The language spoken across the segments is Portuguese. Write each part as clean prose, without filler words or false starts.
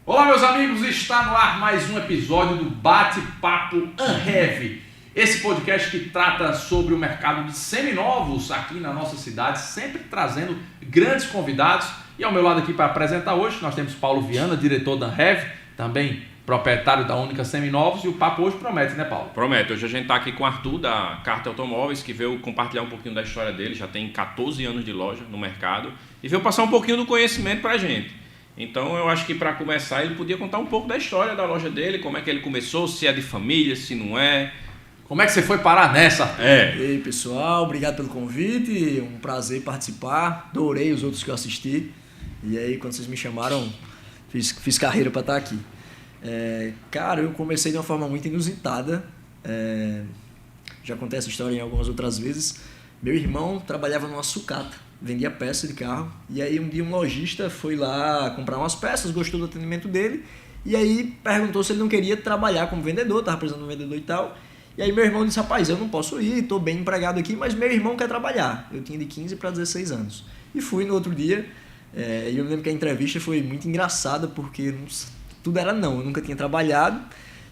Olá, meus amigos, está no ar mais um episódio do Bate-Papo Unheavy. Esse podcast que trata sobre o mercado de seminovos aqui na nossa cidade, sempre trazendo grandes convidados. E ao meu lado aqui para apresentar hoje, nós temos Paulo Viana, diretor da Unheavy, também proprietário da Única Seminovos, e o papo hoje promete, né, Paulo? Promete. Hoje a gente está aqui com o Arthur, da Carta Automóveis, que veio compartilhar um pouquinho da história dele, já tem 14 anos de loja no mercado, e veio passar um pouquinho do conhecimento para a gente. Então eu acho que para começar ele podia contar um pouco da história da loja dele, como é que ele começou, se é de família, se não é. Como é que você foi parar nessa? E aí, pessoal, obrigado pelo convite, um prazer participar, adorei os outros que eu assisti, e aí quando vocês me chamaram, fiz carreira para estar aqui. Cara, eu comecei de uma forma muito inusitada, já contei essa história em algumas outras vezes. Meu irmão trabalhava numa sucata, vendia peça de carro, e aí um dia um lojista foi lá comprar umas peças, gostou do atendimento dele, e aí perguntou se ele não queria trabalhar como vendedor, estava precisando de um vendedor e tal. E aí meu irmão disse, rapaz, eu não posso ir, estou bem empregado aqui, mas meu irmão quer trabalhar. Eu tinha de 15 para 16 anos. E fui no outro dia, e eu me lembro que a entrevista foi muito engraçada, porque tudo era não, eu nunca tinha trabalhado,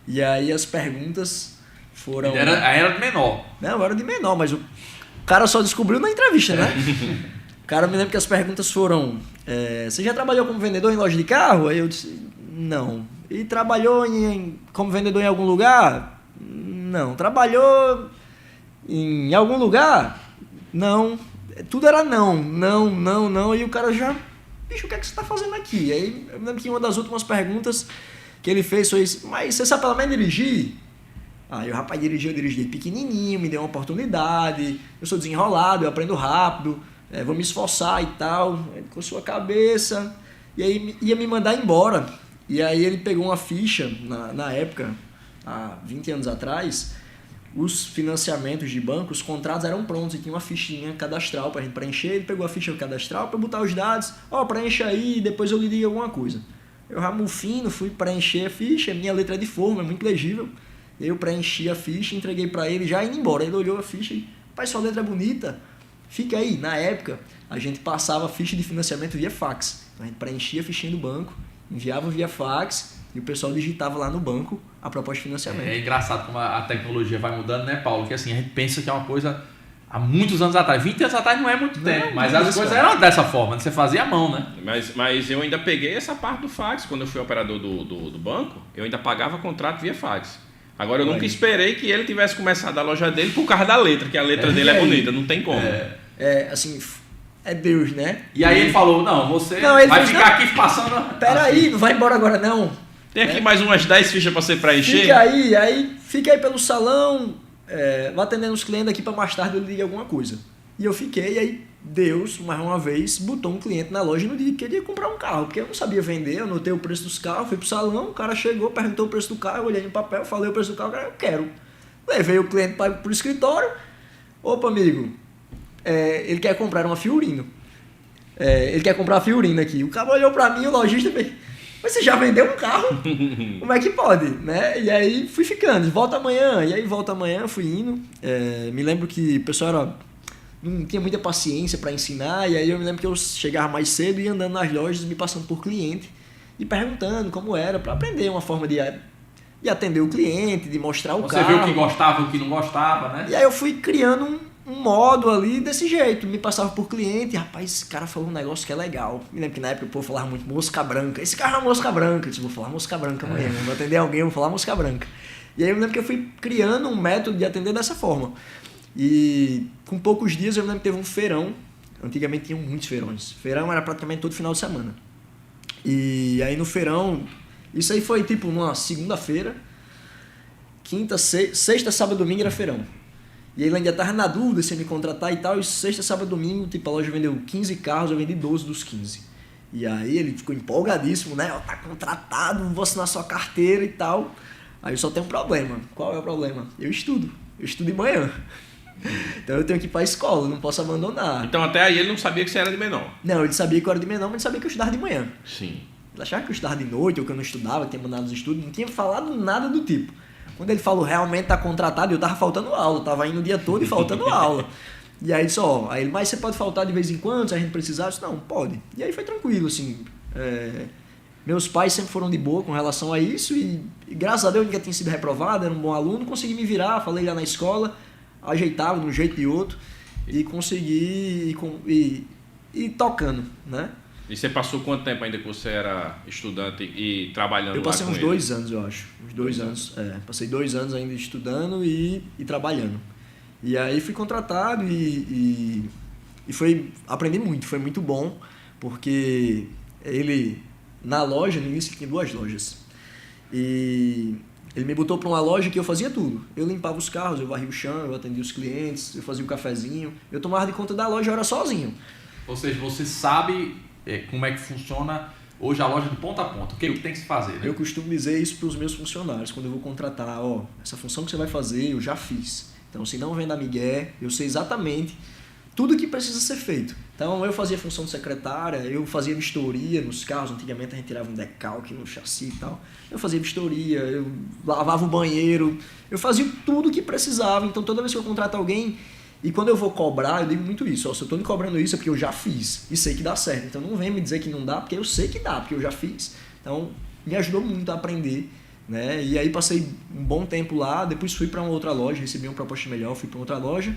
e aí as perguntas foram... Era de menor. Não, eu era de menor, mas o cara só descobriu na entrevista, né? O cara, me lembro que as perguntas foram, você já trabalhou como vendedor em loja de carro? Aí eu disse, não. E trabalhou como vendedor em algum lugar? Não. Trabalhou em algum lugar? Não. Tudo era não. E o cara já, bicho, o que é que você está fazendo aqui? Aí eu me lembro que uma das últimas perguntas que ele fez foi, mas você sabe pelo menos dirigir? Aí o rapaz eu dirigi pequenininho, me deu uma oportunidade, eu sou desenrolado, eu aprendo rápido, vou me esforçar e tal, com sua cabeça, e aí ia me mandar embora. E aí ele pegou uma ficha, na época, há 20 anos atrás, os financiamentos de banco, os contratos eram prontos e tinha uma fichinha cadastral para a gente preencher. Ele pegou a ficha cadastral para botar os dados, preencha aí, depois eu lhe digo alguma coisa. Eu ramufino, fui preencher a ficha, minha letra é de forma, é muito legível. Eu preenchi a ficha, entreguei para ele, já indo embora. Ele olhou a ficha e, pai, sua letra é bonita, fica aí. Na época, a gente passava a ficha de financiamento via fax. Então, a gente preenchia a fichinha do banco, enviava via fax e o pessoal digitava lá no banco a proposta de financiamento. É engraçado como a tecnologia vai mudando, né, Paulo? Que assim, a gente pensa que é uma coisa há muitos anos atrás. 20 anos atrás não é muito tempo, mas as coisas eram dessa forma, você fazia à mão, né? Mas eu ainda peguei essa parte do fax. Quando eu fui operador do banco, eu ainda pagava contrato via fax. Agora eu nunca esperei que ele tivesse começado a loja dele por causa da letra, que a letra dele é bonita, não tem como. Assim, é Deus, né? E aí ele falou, você ele vai fez, ficar aqui passando... Peraí, não vai embora agora não. Tem aqui mais umas 10 fichas para você preencher. Fica aí pelo salão, vai atendendo os clientes aqui para mais tarde eu lhe diga alguma coisa. E eu fiquei, e aí Deus, mais uma vez, botou um cliente na loja no dia que ele ia comprar um carro, porque eu não sabia vender, eu anotei o preço dos carros, fui pro salão, o cara chegou, perguntou o preço do carro, eu olhei no papel, falei o preço do carro, o cara, eu quero. Levei o cliente pro escritório, opa, amigo, ele quer comprar uma Fiorino. Ele quer comprar a Fiorino aqui. O cara olhou pra mim, o lojista, mas você já vendeu um carro? Como é que pode? Né? E aí fui ficando, volta amanhã, fui indo. Me lembro que o pessoal não tinha muita paciência para ensinar, e aí eu me lembro que eu chegava mais cedo e ia andando nas lojas, me passando por cliente e perguntando como era, para aprender uma forma de atender o cliente, de mostrar o carro. Você viu o que gostava, o que não gostava, né? E aí eu fui criando um modo ali desse jeito, me passava por cliente, rapaz, esse cara falou um negócio que é legal. Me lembro que na época o povo falava muito mosca branca, esse carro é uma mosca branca, eu disse, vou falar mosca branca amanhã, vou atender alguém, vou falar mosca branca. E aí eu me lembro que eu fui criando um método de atender dessa forma. E com poucos dias eu me lembro que teve um feirão, antigamente tinham muitos feirões, feirão era praticamente todo final de semana. E aí no feirão, isso aí foi tipo numa segunda-feira, quinta, sexta, sábado, domingo era feirão. E ele ainda estava na dúvida se ia me contratar e tal, e sexta, sábado, domingo, tipo, a loja vendeu 15 carros, eu vendi 12 dos 15. E aí ele ficou empolgadíssimo, né? Tá contratado, vou assinar sua carteira e tal. Aí eu só tenho um problema. Qual é o problema? Eu estudo de manhã. Então eu tenho que ir para a escola, não posso abandonar. Então até aí ele não sabia que você era de menor. Não, ele sabia que eu era de menor, mas ele sabia que eu estudava de manhã. Sim. Ele achava que eu estudava de noite ou que eu não estudava, que tinha mandado os estudos, não tinha falado nada do tipo. Quando ele falou realmente tá contratado, eu tava faltando aula, tava indo o dia todo e faltando aula. E aí disse, mas você pode faltar de vez em quando, se a gente precisar? Eu disse, não, pode. E aí foi tranquilo, assim. Meus pais sempre foram de boa com relação a isso e graças a Deus eu nunca tinha sido reprovado, era um bom aluno, consegui me virar, falei lá na escola, ajeitava de um jeito e de outro e consegui ir tocando, né? E você passou quanto tempo ainda que você era estudante e trabalhando? Eu passei lá com uns ele? 2 anos, eu acho. Uns 2 anos. Passei 2 anos ainda estudando e trabalhando. E aí fui contratado e aprendi muito, foi muito bom, porque ele, na loja, no início tinha 2 lojas. E ele me botou para uma loja que eu fazia tudo. Eu limpava os carros, eu varria o chão, eu atendia os clientes, eu fazia o cafezinho. Eu tomava de conta da loja, eu era sozinho. Ou seja, você sabe como é que funciona hoje a loja de ponta a ponta, o que tem que se fazer, né? Eu costumo dizer isso para os meus funcionários, quando eu vou contratar, essa função que você vai fazer, eu já fiz. Então, se não vem da migué, eu sei exatamente tudo que precisa ser feito. Então, eu fazia função de secretária, eu fazia vistoria nos carros, antigamente a gente tirava um decalque no chassi e tal. Eu fazia vistoria, eu lavava o banheiro, eu fazia tudo que precisava. Então, toda vez que eu contrato alguém, e quando eu vou cobrar, eu digo muito isso, se eu estou me cobrando isso é porque eu já fiz e sei que dá certo. Então não vem me dizer que não dá, porque eu sei que dá, porque eu já fiz. Então me ajudou muito a aprender, né? E aí passei um bom tempo lá, depois fui para uma outra loja, recebi uma proposta melhor, fui para outra loja.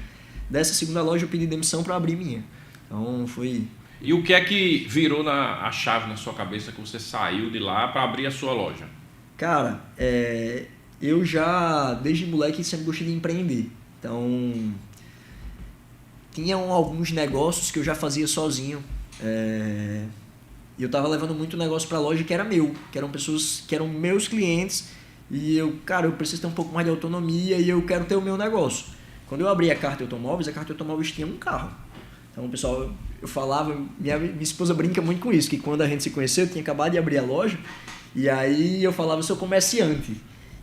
Dessa segunda loja eu pedi demissão para abrir minha. Então foi... E o que é que virou a chave na sua cabeça que você saiu de lá para abrir a sua loja? Cara, eu já desde moleque sempre gostei de empreender. Então... tinham alguns negócios que eu já fazia sozinho. E eu estava levando muito negócio para a loja que era meu, que eram pessoas que eram meus clientes. E eu preciso ter um pouco mais de autonomia e eu quero ter o meu negócio. Quando eu abri a Carta Automóveis, a Carta Automóveis tinha um carro. Então, pessoal, eu falava, minha esposa brinca muito com isso, que quando a gente se conheceu, eu tinha acabado de abrir a loja. E aí eu falava, eu sou comerciante.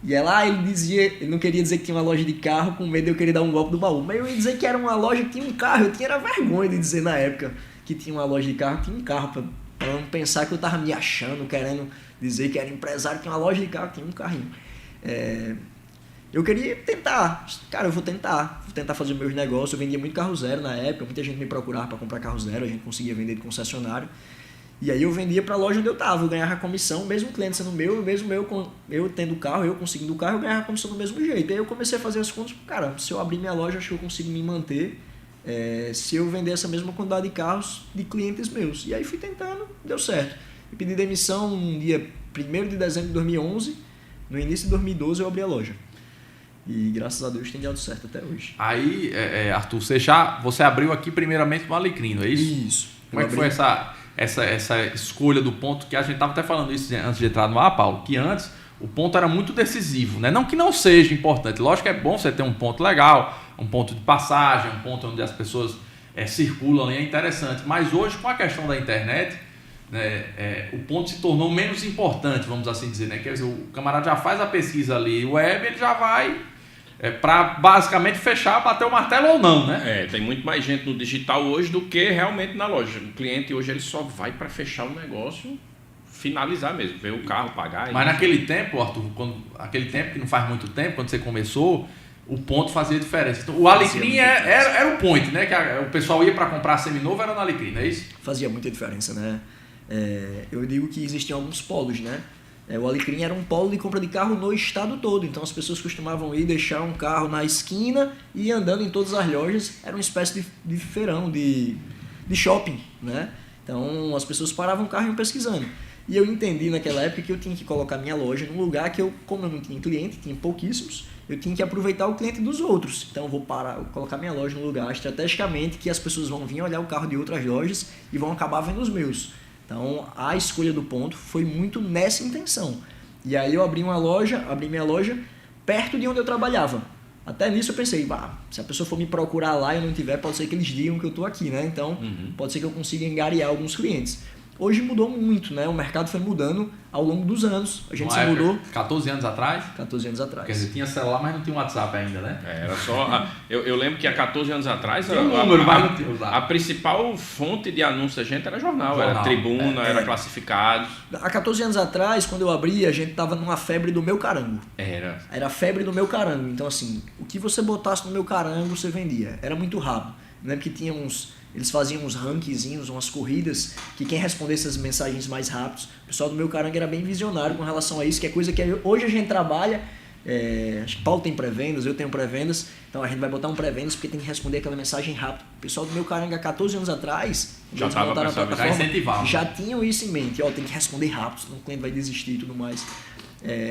E ela, ele não queria dizer que tinha uma loja de carro com medo de eu querer dar um golpe do baú. Mas eu ia dizer que era uma loja que tinha um carro. Eu tinha vergonha de dizer na época que tinha uma loja de carro, tinha um carro. Pra não pensar que eu tava me achando, querendo dizer que era empresário, tinha uma loja de carro, tinha um carrinho. Eu queria tentar. Cara, eu vou tentar fazer os meus negócios. Eu vendia muito carro zero na época, muita gente me procurava para comprar carro zero, a gente conseguia vender de concessionário. E aí eu vendia para a loja onde eu estava, eu ganhava comissão, mesmo o cliente sendo meu, mesmo eu tendo o carro, eu conseguindo o carro, eu ganhava comissão do mesmo jeito. Aí eu comecei a fazer as contas, cara, se eu abrir minha loja, acho que eu consigo me manter se eu vender essa mesma quantidade de carros de clientes meus. E aí fui tentando, deu certo. Eu pedi demissão no dia 1º de dezembro de 2011, no início de 2012 eu abri a loja. E graças a Deus tem dado certo até hoje. Aí, Arthur, você abriu aqui primeiramente no Alecrim, não é isso? Isso. Como é que foi essa escolha do ponto, que a gente estava até falando isso antes de entrar no ar, Paulo, que antes o ponto era muito decisivo, né? Não que não seja importante, lógico que é bom você ter um ponto legal, um ponto de passagem, um ponto onde as pessoas circulam, é interessante, mas hoje com a questão da internet, né, o ponto se tornou menos importante, vamos assim dizer, né? Quer dizer, o camarada já faz a pesquisa ali, web, ele já vai para basicamente fechar, bater o martelo ou não, né? Tem muito mais gente no digital hoje do que realmente na loja. O cliente hoje ele só vai para fechar o negócio, finalizar mesmo, ver o carro, pagar. Mas naquele tempo, Arthur, aquele tempo que não faz muito tempo, quando você começou, o ponto fazia diferença. Então, o Alecrim era o point, né? Que o pessoal ia para comprar seminovo, era no Alecrim, não é isso? Fazia muita diferença, né? Eu digo que existiam alguns polos, né? O Alecrim era um polo de compra de carro no estado todo, então as pessoas costumavam ir deixar um carro na esquina e ir andando em todas as lojas, era uma espécie de feirão, de shopping, né? Então as pessoas paravam o carro e iam pesquisando. E eu entendi naquela época que eu tinha que colocar minha loja num lugar que como eu não tinha cliente, tinha pouquíssimos, eu tinha que aproveitar o cliente dos outros. Então eu vou colocar minha loja num lugar estrategicamente que as pessoas vão vir olhar o carro de outras lojas e vão acabar vendo os meus. Então, a escolha do ponto foi muito nessa intenção. E aí eu abri minha loja perto de onde eu trabalhava. Até nisso eu pensei, se a pessoa for me procurar lá e eu não tiver, pode ser que eles digam que eu estou aqui, né? Então, pode ser que eu consiga angariar alguns clientes. Hoje mudou muito, né? O mercado foi mudando ao longo dos anos. A gente se mudou. 14 anos atrás? 14 anos atrás. Quer dizer, tinha celular, mas não tinha WhatsApp ainda, né? Era só... Eu lembro que há 14 anos atrás... Tinha um número, mas não tinha WhatsApp. A principal fonte de anúncio da gente era jornal. Era Tribuna, era Classificados. Há 14 anos atrás, quando eu abri, a gente tava numa febre do meu carango. Era a febre do meu carango. Então, assim, o que você botasse no meu carango, você vendia. Era muito rápido. Eu lembro que tinha uns eles faziam uns rankingzinhos, umas corridas, que quem respondesse as mensagens mais rápidos, o pessoal do Meu Caranga era bem visionário com relação a isso, que é coisa que hoje a gente trabalha, acho que Paulo tem pré-vendas, eu tenho pré-vendas, então a gente vai botar um pré-vendas porque tem que responder aquela mensagem rápido. O pessoal do Meu Caranga, 14 anos atrás, já estava montaram a plataforma, já né? tinham isso em mente, ó, tem que responder rápido, senão o cliente vai desistir e tudo mais.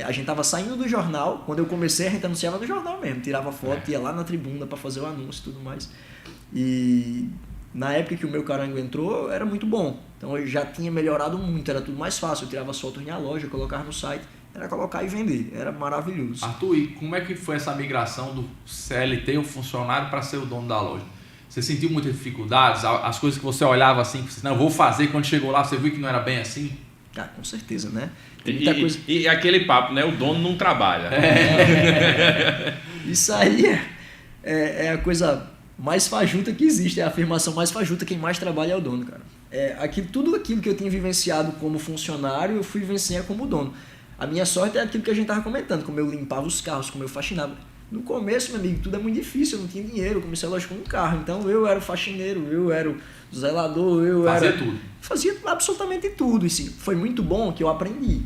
A gente tava saindo do jornal, quando eu comecei a gente anunciava no jornal mesmo, tirava foto, ia lá na tribuna para fazer o anúncio e tudo mais. E na época que o Meu Caranga entrou, era muito bom. Então eu já tinha melhorado muito, era tudo mais fácil. Eu tirava as fotos na loja, colocava no site, era colocar e vender. Era maravilhoso. Arthur, e como é que foi essa migração do CLT, o funcionário, para ser o dono da loja? Você sentiu muitas dificuldades? As coisas que você olhava assim, que você, não, eu vou fazer, quando chegou lá, você viu que não era bem assim? Ah, com certeza, né? Tem muita coisa... e aquele papo, né? O dono não trabalha. Isso aí é a coisa mais fajuta que existe, é a afirmação mais fajuta, quem mais trabalha é o dono, cara. Tudo aquilo que eu tinha vivenciado como funcionário, eu fui vivenciar como dono. A minha sorte é aquilo que a gente estava comentando, como eu limpava os carros, como eu faxinava. No começo, meu amigo, tudo é muito difícil, eu não tinha dinheiro, eu comecei a loja com um carro, então eu era o faxineiro, eu era o zelador, Fazia absolutamente tudo, e sim, foi muito bom que eu aprendi.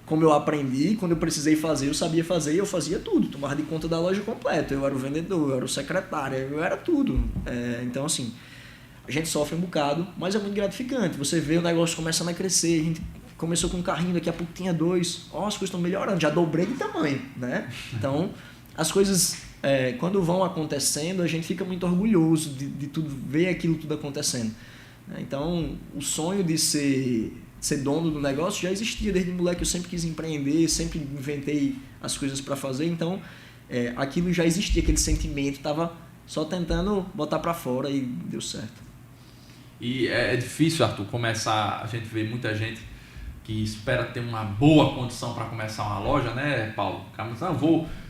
Como eu aprendi, quando eu precisei fazer, eu sabia fazer e eu fazia tudo, tomava de conta da loja completa, eu era o vendedor, eu era o secretário, eu era tudo. Então, assim, a gente sofre um bocado, mas é muito gratificante. Você vê o negócio começando a crescer, a gente começou com um carrinho, daqui a pouco tinha 2, as coisas estão melhorando, já dobrei de tamanho, né? Então, as coisas, quando vão acontecendo, a gente fica muito orgulhoso de tudo, ver aquilo tudo acontecendo. Então, o sonho de ser dono do negócio já existia desde moleque, eu sempre quis empreender, sempre inventei as coisas para fazer, então aquilo já existia, aquele sentimento, estava só tentando botar para fora e deu certo. E é difícil, Arthur, começar, a gente vê muita gente que espera ter uma boa condição para começar uma loja, né, Paulo? Não,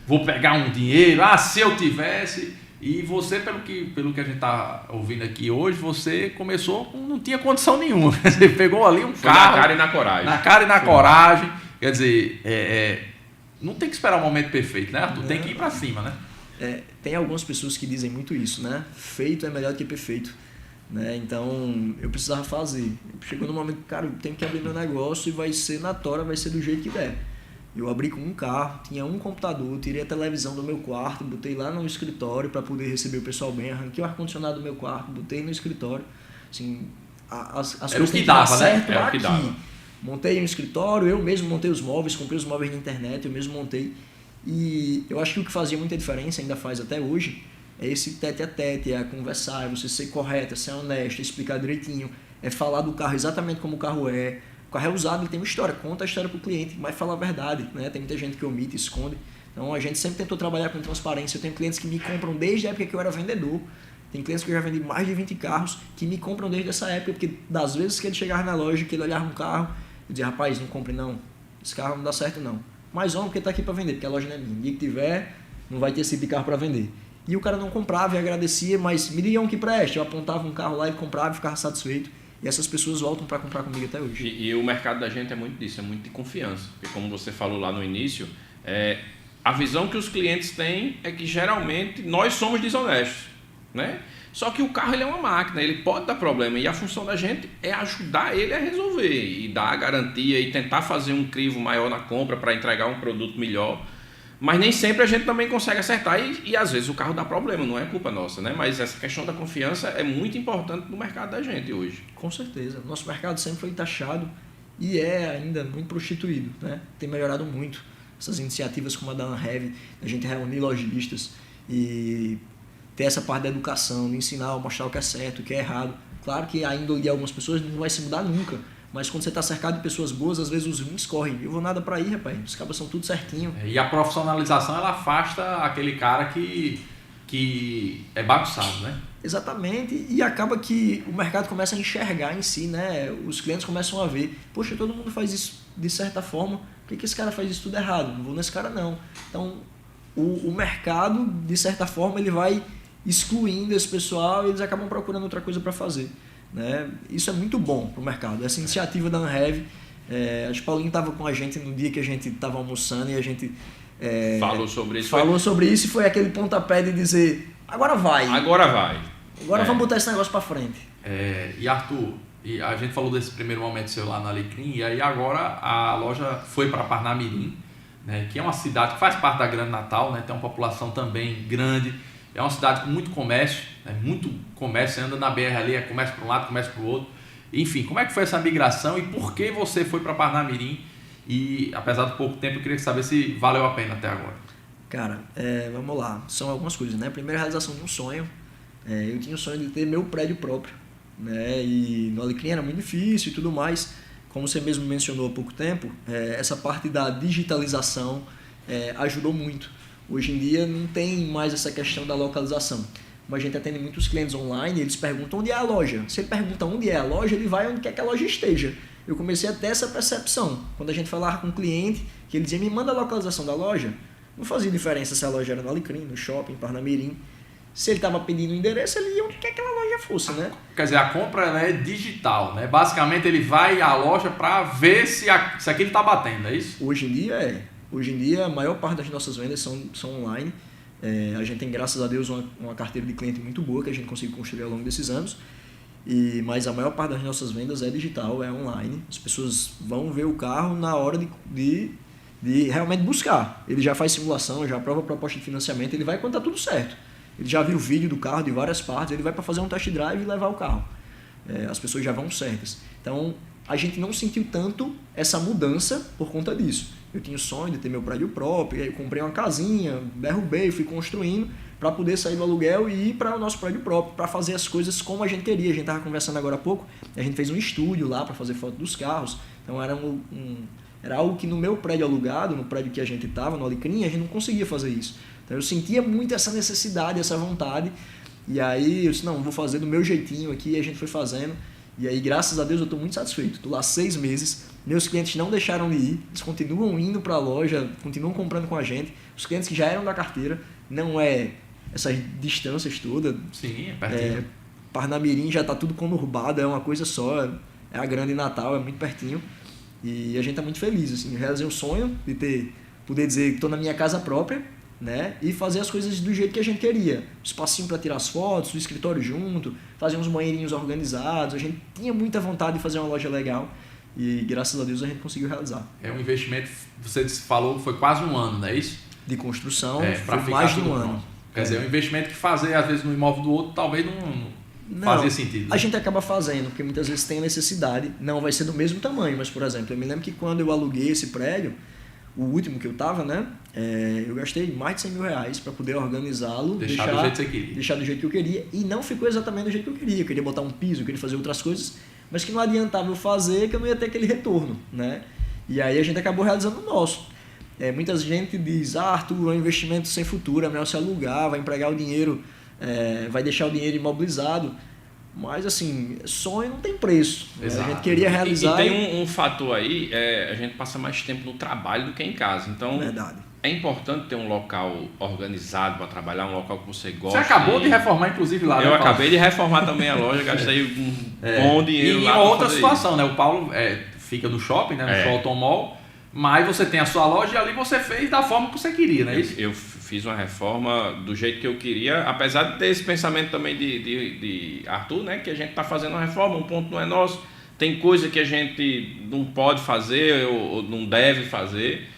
vou pegar um dinheiro, se eu tivesse... E você, pelo que a gente está ouvindo aqui hoje, você começou, não tinha condição nenhuma. Você pegou ali um carro... Na cara e na coragem. Na cara e na coragem. Quer dizer, não tem que esperar o momento perfeito, né, Arthur? Tem que ir para cima, né? Tem algumas pessoas que dizem muito isso, né? Feito é melhor do que perfeito. Né? Então, eu precisava fazer. Chegou no momento, cara, eu tenho que abrir meu negócio e vai ser na tora, vai ser do jeito que der. Eu abri com um carro, tinha um computador, tirei a televisão do meu quarto, botei lá no escritório para poder receber o pessoal bem, arranquei o ar-condicionado do meu quarto, botei no escritório. Assim, as coisas que dava, certo, né? aqui. Montei um escritório, eu mesmo montei os móveis, comprei os móveis na internet, eu mesmo montei. E eu acho que o que fazia muita diferença, ainda faz até hoje, é esse tete a tete, é conversar, é você ser correto, é ser honesto, é explicar direitinho, é falar do carro exatamente como o carro é. O carro é usado, ele tem uma história, conta a história para o cliente, mas fala a verdade, né? Tem muita gente que omite, esconde. Então a gente sempre tentou trabalhar com transparência. Eu tenho clientes que me compram desde a época que eu era vendedor. Tem clientes que eu já vendi mais de 20 carros que me compram desde essa época, porque das vezes que ele chegava na loja, que ele olhava um carro, eu dizia, rapaz, não compre não, esse carro não dá certo não. Mas homem, porque está aqui para vender, porque a loja não é minha. O dia que tiver, não vai ter esse tipo de carro para vender. E o cara não comprava e agradecia, mas me diga um que preste. Eu apontava um carro lá, ele comprava e ficava satisfeito. E essas pessoas voltam para comprar comigo até hoje. E o mercado da gente é muito disso, é muito de confiança. Porque como você falou lá no início, a visão que os clientes têm é que geralmente nós somos desonestos, né? Só que o carro ele é uma máquina, ele pode dar problema e a função da gente é ajudar ele a resolver e dar a garantia e tentar fazer um crivo maior na compra para entregar um produto melhor. Mas nem sempre a gente também consegue acertar e às vezes o carro dá problema, não é culpa nossa, né? Mas essa questão da confiança é muito importante no mercado da gente hoje. Com certeza. Nosso mercado sempre foi taxado e é ainda muito prostituído, né? Tem melhorado muito. Essas iniciativas como a da Anhev, a gente reunir lojistas e ter essa parte da educação, de ensinar, mostrar o que é certo, o que é errado. Claro que a índole de algumas pessoas não vai se mudar nunca. Mas quando você está cercado de pessoas boas, às vezes os ruins correm. Eu vou nada para ir, rapaz. Os cabos são tudo certinho. E a profissionalização, ela afasta aquele cara que é bagunçado, né? Exatamente. E acaba que o mercado começa a enxergar em si, né? Os clientes começam a ver. Poxa, todo mundo faz isso de certa forma. Por que esse cara faz isso tudo errado? Não vou nesse cara, não. Então, o mercado, de certa forma, ele vai excluindo esse pessoal e eles acabam procurando outra coisa para fazer. Né? Isso é muito bom para o mercado. Essa iniciativa da Anhev, acho que o Paulinho estava com a gente no dia que a gente estava almoçando e a gente falou sobre isso. Sobre isso e foi aquele pontapé de dizer agora vai. Agora Vamos botar esse negócio para frente. E Arthur, e a gente falou desse primeiro momento seu lá na Alecrim, e aí agora a loja foi para Parnamirim, né, que é uma cidade que faz parte da Grande Natal, né, tem uma população também grande, é uma cidade com muito comércio, né, muito comércio, você anda na BR ali, é comércio para um lado, comércio para o outro. Enfim, como é que foi essa migração e por que você foi para Parnamirim? E apesar do pouco tempo, eu queria saber se valeu a pena até agora. Cara, vamos lá. São algumas coisas, né? Primeiro, a realização de um sonho. Eu tinha o sonho de ter meu prédio próprio, né? E no Alecrim era muito difícil e tudo mais. Como você mesmo mencionou há pouco tempo, essa parte da digitalização ajudou muito. Hoje em dia não tem mais essa questão da localização. Como a gente atende muitos clientes online, eles perguntam onde é a loja. Se ele pergunta onde é a loja, ele vai onde quer que a loja esteja. Eu comecei a ter essa percepção. Quando a gente falava com o cliente, que ele dizia, me manda a localização da loja, não fazia diferença se a loja era no Alecrim, no shopping, em Parnamirim. Se ele estava pedindo o endereço, ele ia onde quer que aquela loja fosse, né? Quer dizer, a compra ela é digital, né? Basicamente ele vai à loja para ver se aquilo está batendo, é isso? Hoje em dia Hoje em dia a maior parte das nossas vendas são online. A gente tem, graças a Deus, uma carteira de cliente muito boa que a gente conseguiu construir ao longo desses anos. Mas a maior parte das nossas vendas é digital, é online. As pessoas vão ver o carro na hora de realmente buscar. Ele já faz simulação, já aprova a proposta de financiamento, ele vai quando está tudo certo. Ele já viu o vídeo do carro de várias partes, ele vai para fazer um test drive e levar o carro. As pessoas já vão certas. Então, a gente não sentiu tanto essa mudança por conta disso. Eu tinha o sonho de ter meu prédio próprio, e aí eu comprei uma casinha, derrubei, fui construindo para poder sair do aluguel e ir para o nosso prédio próprio, para fazer as coisas como a gente queria. A gente estava conversando agora há pouco, a gente fez um estúdio lá para fazer foto dos carros. Então era algo que no meu prédio alugado, no prédio que a gente estava, no Alecrim, a gente não conseguia fazer isso. Então eu sentia muito essa necessidade, essa vontade. E aí eu disse, não, vou fazer do meu jeitinho aqui, e a gente foi fazendo. E aí, graças a Deus, eu estou muito satisfeito. Estou lá 6 meses, meus clientes não deixaram de ir, eles continuam indo para a loja, continuam comprando com a gente. Os clientes que já eram da carteira, não é essas distâncias todas. Sim, é pertinho. Parnamirim já está tudo conurbado, é uma coisa só, é a Grande Natal, é muito pertinho. E a gente está muito feliz, assim, eu realizei um sonho de poder dizer que estou na minha casa própria, né? E fazer as coisas do jeito que a gente queria. Espacinho para tirar as fotos, o escritório junto, fazer uns banheirinhos organizados. A gente tinha muita vontade de fazer uma loja legal e graças a Deus a gente conseguiu realizar. É um investimento, você falou que foi quase um ano, não é isso? De construção, foi mais de um ano. Quer dizer, é um investimento que fazer às vezes no imóvel do outro talvez não fazia sentido. Né? A gente acaba fazendo, porque muitas vezes tem necessidade, não vai ser do mesmo tamanho, mas por exemplo, eu me lembro que quando eu aluguei esse prédio, o último que eu estava, né? Eu gastei mais de 100 mil reais para poder organizá-lo, deixar do jeito que você queria. Deixar do jeito que eu queria, e não ficou exatamente do jeito que eu queria. Eu queria botar um piso, eu queria fazer outras coisas, mas que não adiantava eu fazer, que eu não ia ter aquele retorno, né? E aí a gente acabou realizando o nosso. Muita gente diz, Arthur, é um investimento sem futuro, é melhor se alugar, vai empregar o dinheiro, vai deixar o dinheiro imobilizado. Mas assim, sonho não tem preço. Exato. A gente queria realizar. E tem um fator aí, a gente passa mais tempo no trabalho do que em casa. Então, verdade. É importante ter um local organizado para trabalhar, um local que você gosta. Você acabou de reformar, inclusive, lá, Eu né, acabei de reformar também a loja, gastei um bom dinheiro lá. E outra situação, né? O Paulo fica no shopping, né? No Show Automall, mas você tem a sua loja e ali você fez da forma que você queria, não é isso? Eu fiz uma reforma do jeito que eu queria, apesar de ter esse pensamento também de Arthur, né? Que a gente está fazendo uma reforma, um ponto não é nosso. Tem coisa que a gente não pode fazer ou não deve fazer,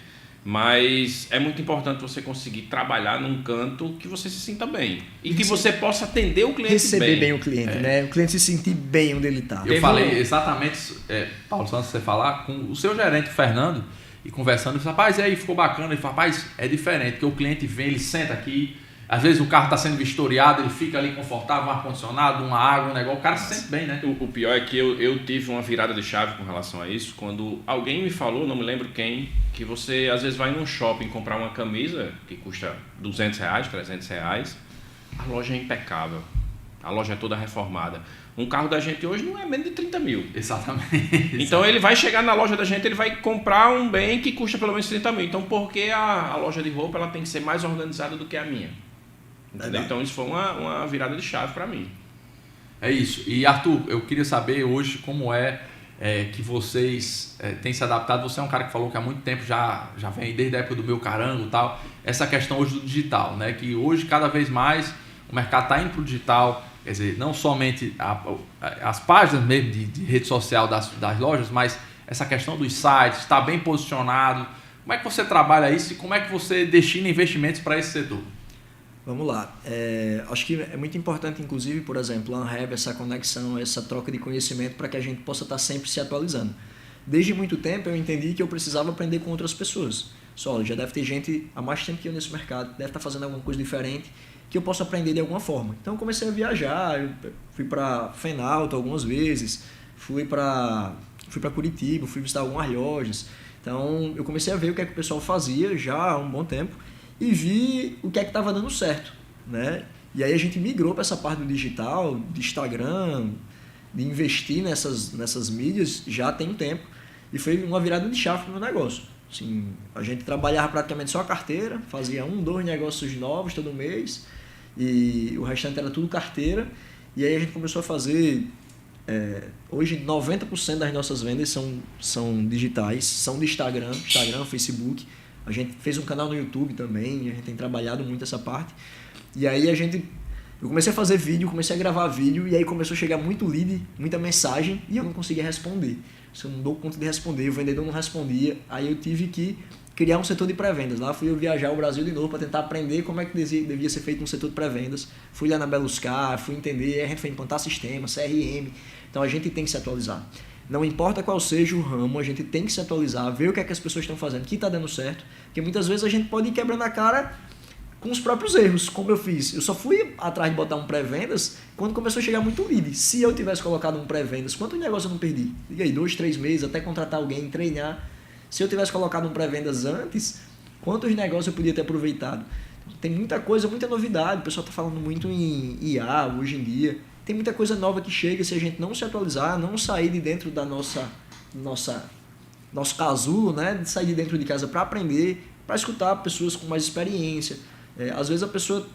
mas é muito importante você conseguir trabalhar num canto que você se sinta bem e que você possa atender o cliente receber bem o cliente, né? O cliente se sentir bem onde ele está. Eu falei exatamente, Paulo, antes de você falar, com o seu gerente, Fernando, e conversando, eu disse, rapaz, e aí, ficou bacana? Ele falou, rapaz, é diferente, porque o cliente vem, ele senta aqui, às vezes o carro está sendo vistoriado, ele fica ali confortável, um ar-condicionado, uma água, um negócio, o cara se sente bem, né? O pior é que eu tive uma virada de chave com relação a isso, quando alguém me falou, não me lembro quem, que você às vezes vai num shopping comprar uma camisa que custa R$200, R$300, a loja é impecável, a loja é toda reformada. Um carro da gente hoje não é menos de 30 mil. Exatamente. Então ele vai chegar na loja da gente, ele vai comprar um bem que custa pelo menos 30 mil. Então por que a loja de roupa ela tem que ser mais organizada do que a minha? Entendeu? Então isso foi uma virada de chave para mim. É isso. E Arthur, eu queria saber hoje como que vocês têm se adaptado. Você é um cara que falou que há muito tempo já vem desde a época do Meu Carango e tal. Essa questão hoje do digital, né? Que hoje cada vez mais o mercado está indo para o digital. Quer dizer, não somente as páginas mesmo de rede social das lojas, mas essa questão dos sites, estar bem posicionado. Como é que você trabalha isso e como é que você destina investimentos para esse setor? Vamos lá. Acho que é muito importante, inclusive, por exemplo, a Anhev, essa conexão, essa troca de conhecimento para que a gente possa estar sempre se atualizando. Desde muito tempo eu entendi que eu precisava aprender com outras pessoas. Só, já deve ter gente há mais tempo que eu nesse mercado, deve estar fazendo alguma coisa diferente que eu possa aprender de alguma forma. Então eu comecei a viajar, eu fui para Fenalto algumas vezes, fui para Curitiba, fui visitar algumas lojas. Então eu comecei a ver o que é que o pessoal fazia já há um bom tempo e vi o que é que estava dando certo, né? E aí a gente migrou para essa parte do digital, de Instagram, de investir nessas mídias já tem um tempo e foi uma virada de chave no meu negócio. Assim, a gente trabalhava praticamente só a carteira, fazia 2 negócios novos todo mês e o restante era tudo carteira. E aí a gente começou a fazer... hoje 90% das nossas vendas são digitais, são de Instagram, Facebook. A gente fez um canal no YouTube também, a gente tem trabalhado muito essa parte. E aí eu comecei a fazer vídeo, comecei a gravar vídeo e aí começou a chegar muito lead, muita mensagem e eu não conseguia responder. Se eu não dou conta de responder, o vendedor não respondia, aí eu tive que criar um setor de pré-vendas. Lá fui eu viajar o Brasil de novo para tentar aprender como é que devia ser feito um setor de pré-vendas. Fui lá na Beluscar, fui entender, a gente foi implantar sistema, CRM. Então a gente tem que se atualizar. Não importa qual seja o ramo, a gente tem que se atualizar, ver o que é que as pessoas estão fazendo, que está dando certo, porque muitas vezes a gente pode ir quebrando a cara com os próprios erros, como eu fiz. Eu só fui atrás de botar um pré-vendas quando começou a chegar muito lead. Se eu tivesse colocado um pré-vendas, quanto negócio eu não perdi? E aí, 2, 3 meses, até contratar alguém, treinar. Se eu tivesse colocado um pré-vendas antes, quantos negócios eu podia ter aproveitado? Tem muita coisa, muita novidade. O pessoal está falando muito em IA hoje em dia. Tem muita coisa nova que chega, se a gente não se atualizar, não sair de dentro da nosso casulo, né? De sair de dentro de casa para aprender, para escutar pessoas com mais experiência. Às vezes a pessoa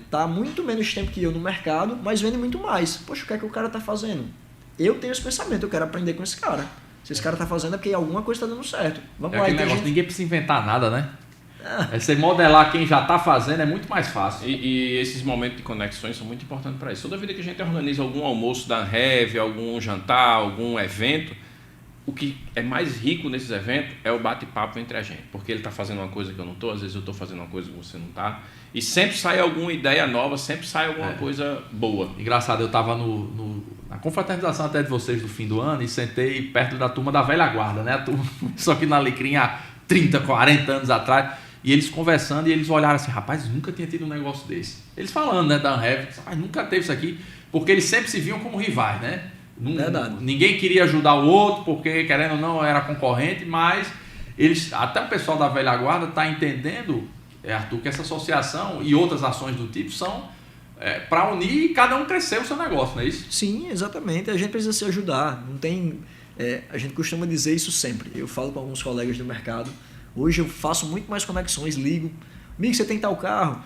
está muito menos tempo que eu no mercado, mas vende muito mais. Poxa, o que é que o cara está fazendo? Eu tenho esse pensamento, eu quero aprender com esse cara. Se esse cara está fazendo é porque alguma coisa está dando certo. Vamos lá, aquele negócio, ninguém precisa inventar nada, né? Você modelar quem já está fazendo é muito mais fácil. E esses momentos de conexões são muito importantes para isso. Toda vida que a gente organiza algum almoço da Anhev, algum jantar, algum evento, o que é mais rico nesses eventos é o bate-papo entre a gente. Porque ele está fazendo uma coisa que eu não estou, às vezes eu estou fazendo uma coisa que você não está. E sempre sai alguma ideia nova, sempre sai alguma coisa boa. Engraçado, eu estava na confraternização até de vocês do fim do ano e sentei perto da turma da velha guarda, né? A turma, só que na Alecrim há 30, 40 anos atrás. E eles conversando e eles olharam assim, rapaz, nunca tinha tido um negócio desse. Eles falando, né, da Anhev, rapaz, nunca teve isso aqui, porque eles sempre se viam como rivais, né? Ninguém queria ajudar o outro, porque querendo ou não era concorrente, mas até o pessoal da velha guarda está entendendo, Arthur, que essa associação e outras ações do tipo são para unir e cada um crescer o seu negócio, não é isso? Sim, exatamente. A gente precisa se ajudar. Não tem, a gente costuma dizer isso sempre. Eu falo com alguns colegas do mercado. Hoje eu faço muito mais conexões, ligo. Amigo, você tem tal carro?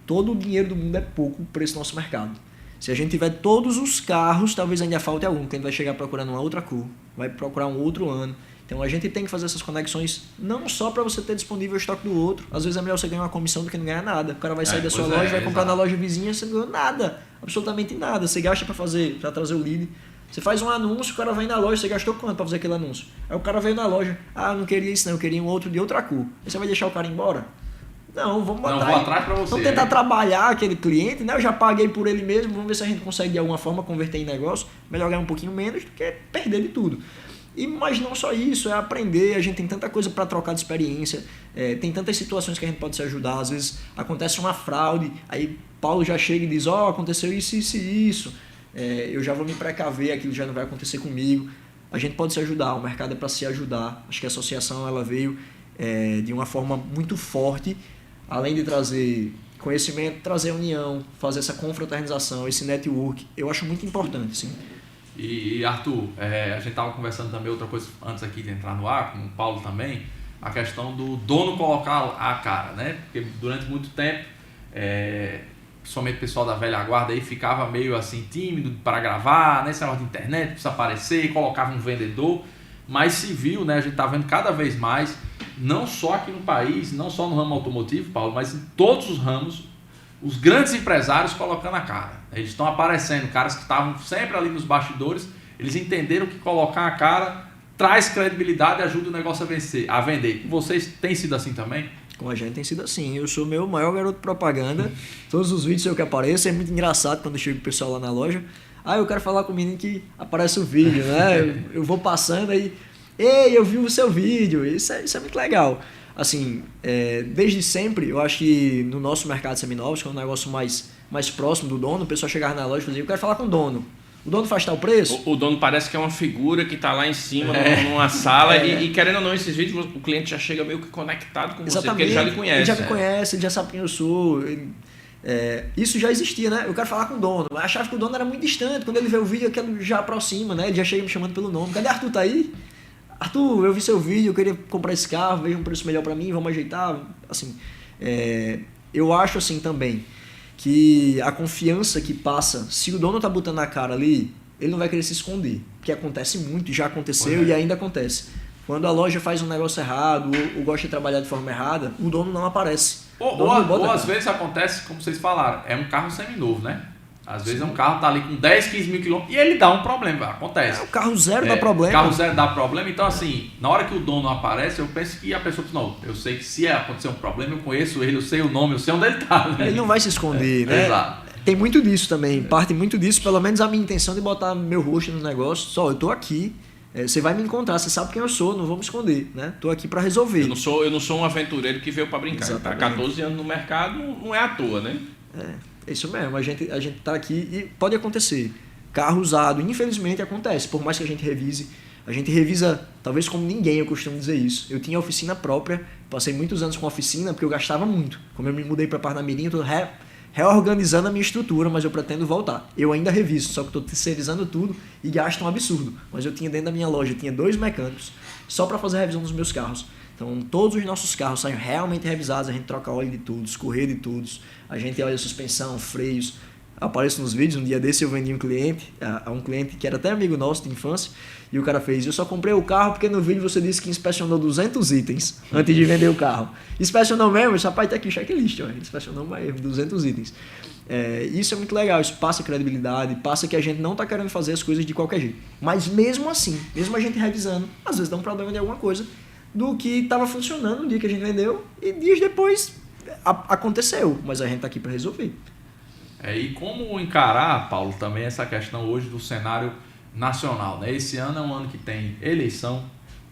Todo o dinheiro do mundo é pouco para esse nosso mercado. Se a gente tiver todos os carros, talvez ainda falte algum, que a gente vai chegar procurando uma outra cor, vai procurar um outro ano. Então a gente tem que fazer essas conexões não só para você ter disponível o estoque do outro. Às vezes é melhor você ganhar uma comissão do que não ganhar nada. O cara vai sair da sua loja, vai comprar na loja vizinha, você não ganhou nada, absolutamente nada. Você gasta para trazer o lead. Você faz um anúncio, o cara vem na loja, você gastou quanto para fazer aquele anúncio? Aí o cara veio na loja, eu não queria isso não, eu queria um outro de outra cor. Aí você vai deixar o cara embora? Não, vamos botar. Não, vou atrás para você. Vamos tentar trabalhar aquele cliente, né? Eu já paguei por ele mesmo, vamos ver se a gente consegue de alguma forma converter em negócio, melhor ganhar um pouquinho menos do que perder de tudo. Mas não só isso, é aprender, a gente tem tanta coisa para trocar de experiência, tem tantas situações que a gente pode se ajudar, às vezes acontece uma fraude, aí Paulo já chega e diz, aconteceu isso, isso e isso. Eu já vou me precaver, aquilo já não vai acontecer comigo. A gente pode se ajudar, o mercado é para se ajudar. Acho que a associação ela veio de uma forma muito forte, além de trazer conhecimento, trazer união, fazer essa confraternização, esse network. Eu acho muito importante, sim. E Arthur, a gente estava conversando também outra coisa antes aqui de entrar no ar, com o Paulo também, a questão do dono colocar a cara, né? Porque durante muito tempo... principalmente o pessoal da velha guarda aí ficava meio assim tímido para gravar, né? Esse negócio de internet, precisa aparecer, colocava um vendedor, mas se viu, né? A gente está vendo cada vez mais, não só aqui no país, não só no ramo automotivo, Paulo, mas em todos os ramos, os grandes empresários colocando a cara. Eles estão aparecendo, caras que estavam sempre ali nos bastidores, eles entenderam que colocar a cara traz credibilidade e ajuda o negócio a vender. Vocês têm sido assim também? Com a gente tem sido assim. Eu sou meu maior garoto de propaganda. Todos os vídeos que apareço, é muito engraçado quando chega o pessoal lá na loja. Eu quero falar com o menino que aparece o vídeo, né? Eu vou passando aí, ei, eu vi o seu vídeo. Isso é muito legal. Assim, desde sempre, eu acho que no nosso mercado de seminovos, que é um negócio mais próximo do dono, o pessoal chegava na loja e dizia, eu quero falar com o dono. O dono faz tal preço? O dono parece que é uma figura que está lá em cima, numa sala, e querendo ou não, esses vídeos, o cliente já chega meio que conectado com você, porque ele já lhe conhece. Ele já me conhece, ele já sabe quem eu sou. Isso já existia, né? Eu quero falar com o dono. Eu achava que o dono era muito distante. Quando ele vê o vídeo, aquilo já aproxima, né? Ele já chega me chamando pelo nome. Cadê Arthur? Tá aí? Arthur, eu vi seu vídeo, eu queria comprar esse carro, veja um preço melhor para mim, vamos ajeitar. Assim, eu acho assim também que a confiança que passa, se o dono tá botando a cara ali, ele não vai querer se esconder, porque acontece muito, já aconteceu e ainda acontece. Quando a loja faz um negócio errado ou gosta de trabalhar de forma errada, o dono não aparece. Ou às vezes acontece, como vocês falaram, é um carro seminovo, né? Às vezes é um carro que tá ali com 10, 15 mil quilômetros e ele dá um problema, acontece. O carro zero dá problema. O carro zero dá problema, então assim, na hora que o dono aparece, eu penso que a pessoa diz, não, eu sei que se acontecer um problema, eu conheço ele, eu sei o nome, eu sei onde ele tá. Né? Ele não vai se esconder, né? Exato. Tem muito disso também, parte muito disso, pelo menos a minha intenção de botar meu rosto no negócio, só eu tô aqui, você vai me encontrar, você sabe quem eu sou, não vou me esconder, né? Tô aqui para resolver. Eu não sou um aventureiro que veio para brincar. Tá 14 anos no mercado, não é à toa, né? É isso mesmo, a gente tá aqui e pode acontecer. Carro usado, infelizmente acontece, por mais que a gente revisa talvez como ninguém, eu costumo dizer isso. Eu tinha oficina própria, passei muitos anos com oficina porque eu gastava muito. Como eu me mudei para Parnamirim, eu tô reorganizando a minha estrutura, mas eu pretendo voltar. Eu ainda reviso, só que estou terceirizando tudo e gasto um absurdo. Mas eu tinha dentro da minha loja, tinha 2 mecânicos só para fazer a revisão dos meus carros. Então todos os nossos carros saem realmente revisados, a gente troca óleo de tudo, correia de tudo, a gente olha suspensão, freios. Apareço nos vídeos, um dia desse eu vendi a um cliente que era até amigo nosso de infância, e o cara fez, eu só comprei o carro porque no vídeo você disse que inspecionou 200 itens antes de vender o carro. Inspecionou mesmo, esse rapaz tá aqui, checklist, ó, ele inspecionou mais 200 itens. Isso é muito legal, isso passa credibilidade, passa que a gente não tá querendo fazer as coisas de qualquer jeito. Mas mesmo assim, mesmo a gente revisando, às vezes dá um problema de alguma coisa do que estava funcionando no dia que a gente vendeu e dias depois aconteceu, mas a gente tá aqui para resolver. E como encarar, Paulo, também essa questão hoje do cenário nacional, né? Esse ano é um ano que tem eleição,